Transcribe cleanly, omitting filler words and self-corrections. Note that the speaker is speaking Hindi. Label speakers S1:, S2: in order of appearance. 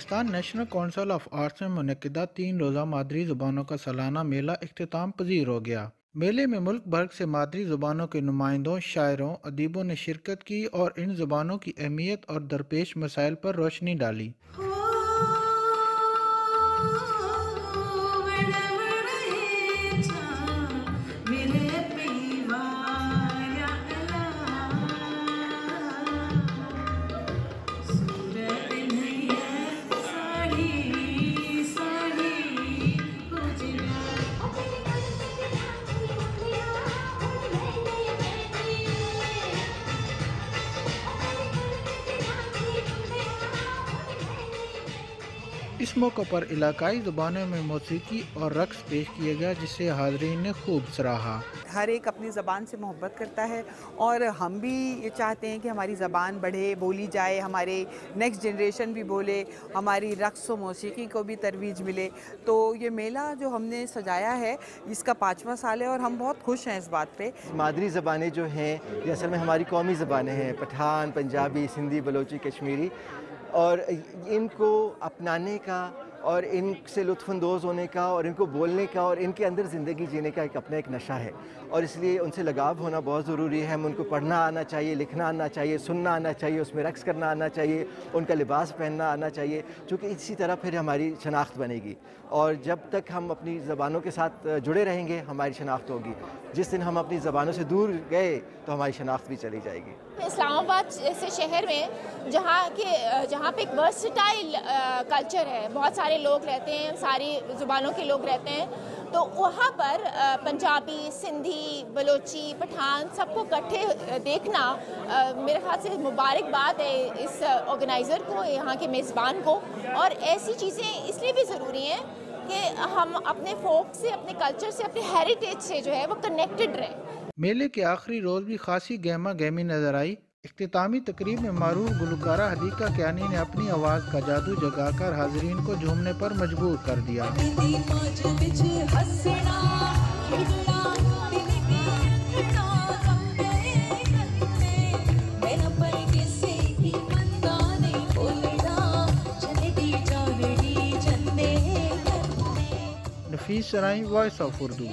S1: Pakistan national council of arts में मुनक्किदा 3 रोज़ा मादरी ज़ुबानों का सालाना मेला इख्तिताम पजीर हो गया। मेले में मुल्क भर से मादरी ज़ुबानों के नुमाइंदों, शायरों, अदीबों ने शिरकत की और इन ज़ुबानों की अहमियत और दरपेश मसाइल पर रोशनी डाली। इस मौके पर इलाकाई ज़ुबानों में मौसीकी और रक्स पेश किया गया, जिसे हाज़रीन ने खूब सराहा।
S2: हर एक अपनी ज़बान से मोहब्बत करता है और हम भी ये चाहते हैं कि हमारी ज़बान बढ़े, बोली जाए, हमारे नेक्स्ट जनरेशन भी बोले, हमारी रक़्स व मौसीकी को भी तरवीज मिले। तो ये मेला जो हमने सजाया है इसका 5वां साल है और हम बहुत खुश हैं इस बात पे।
S3: मादरी ज़बानें जो हैं ये असल में हमारी कौमी ज़बानें हैं, पठान, पंजाबी, सिंधी, बलोची, कश्मीरी, और इनको अपनाने का और इनसे लुत्फ़अंदोज़ होने का और इनको बोलने का और इनके अंदर ज़िंदगी जीने का एक अपना एक नशा है और इसलिए उनसे लगाव होना बहुत ज़रूरी है। हमें उनको पढ़ना आना चाहिए, लिखना आना चाहिए, सुनना आना चाहिए, उसमें रक़्स करना आना चाहिए, उनका लिबास पहनना आना चाहिए, क्योंकि इसी तरह फिर हमारी शनाख्त बनेगी और जब तक हम अपनी ज़बानों के साथ जुड़े रहेंगे हमारी शनाख्त होगी। जिस दिन हम अपनी ज़बानों से दूर गए तो हमारी शनाख्त भी चली जाएगी।
S4: इस्लामाबाद जैसे शहर में जहाँ पे एक वर्सटाइल कल्चर है, बहुत सारे लोग रहते हैं, सारी ज़ुबानों के लोग रहते हैं, तो वहाँ पर पंजाबी, सिंधी, बलोची, पठान सबको इकट्ठे देखना मेरे ख्याल से मुबारकबाद है इस ऑर्गेनाइज़र को, यहाँ के मेज़बान को। और ऐसी चीज़ें इसलिए भी ज़रूरी हैं कि हम अपने फोक से, अपने कल्चर से, अपने हेरिटेज से जो है वो कनेक्टेड रहें।
S1: मेले के आखिरी रोज़ भी खासी गहमा गहमी नजर आई। इख्तितामी तकरीब में मारूफ गुलकारा हदीका कियानी ने अपनी आवाज़ का जादू जगाकर हाज़रीन को झूमने पर मजबूर कर दिया। नफीस सराई, वॉइस ऑफ उर्दू।